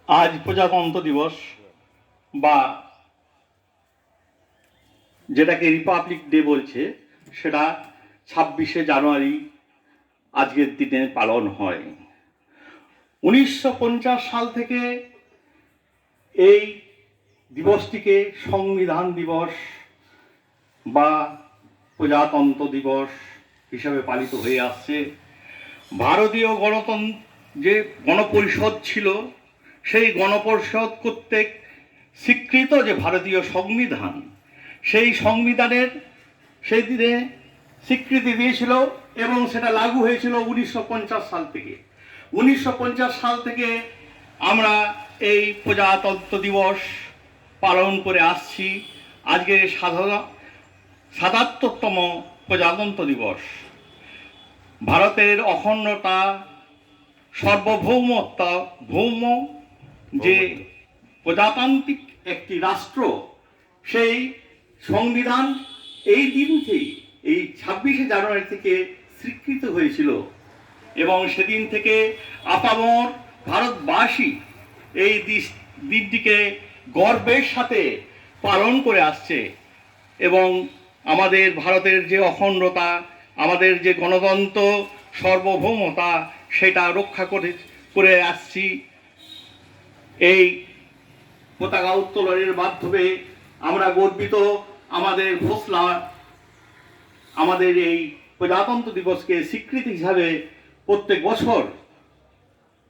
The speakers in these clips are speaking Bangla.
আজ প্রজাতন্ত্র দিবস বা যেটাকে রিপাবলিক ডে বলছে, সেটা 26শে জানুয়ারি আজকের দিনে পালন হয়। 1950 সাল থেকে এই দিবসটিকে সংবিধান দিবস বা প্রজাতন্ত্র দিবস হিসাবে পালিত হয়ে আসছে। ভারতীয় গণতন্ত্র যে গণপরিষদ ছিল, সেই গণপরিষদ কর্তৃক স্বীকৃত যে ভারতীয় সংবিধান, সেই সংবিধানের সেই দিনে স্বীকৃতি দিয়েছিল এবং সেটা লাগু হয়েছিল 1950 সাল থেকে। 1950 সাল থেকে আমরা এই প্রজাতন্ত্র দিবস পালন করে আসছি। আজকে 77তম প্রজাতন্ত্র দিবস। ভারতের অখণ্ডতা, সার্বভৌমত্ব, ভৌম যে প্রজাতান্ত্রিক একটি রাষ্ট্র, সেই সংবিধান এই দিনকেই, এই 26শে জানুয়ারি থেকে স্বীকৃত হয়েছিল এবং সেদিন থেকে আপামর ভারতবাসী এই দিনটিকে গর্বের সাথে পালন করে আসছে এবং আমাদের ভারতের যে অখণ্ডতা, আমাদের যে গণতন্ত্র, সার্বভৌমতা, সেটা রক্ষা করে আসছি। এই পতাকা উত্তোলনের মাধ্যমে আমরা গর্বিত। আমাদের ঘোষণা, আমাদের এই প্রজাতন্ত্র দিবসকে স্বীকৃতি হিসাবে প্রত্যেক বছর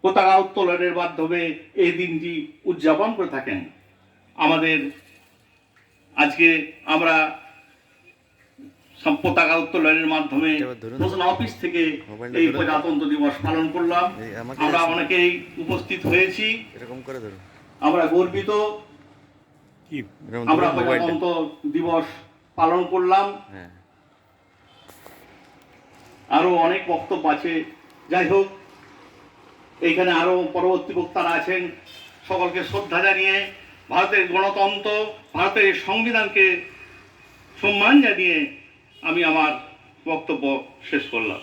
পতাকা উত্তোলনের মাধ্যমে এই দিনটি উদযাপন করে থাকেন। আমাদের আজকে আমরা পতাকা উত্তোলনের মাধ্যমে ঘোষণা অফিস থেকে এই প্রজাতন্ত্র দিবস পালন করলাম। আমরা অনেকেই উপস্থিত হয়েছি, আমরা গর্বিত। আমরা প্রজাতন্ত্র দিবস পালন করলাম। আরো অনেক বক্তব্য আছে, যাই হোক, এইখানে আরো পরবর্তী বক্তারা আছেন। সকলকে শ্রদ্ধা জানিয়ে, ভারতের গণতন্ত্র, ভারতের সংবিধানকে সম্মান জানিয়ে আমি আমার বক্তব্য শেষ করলাম।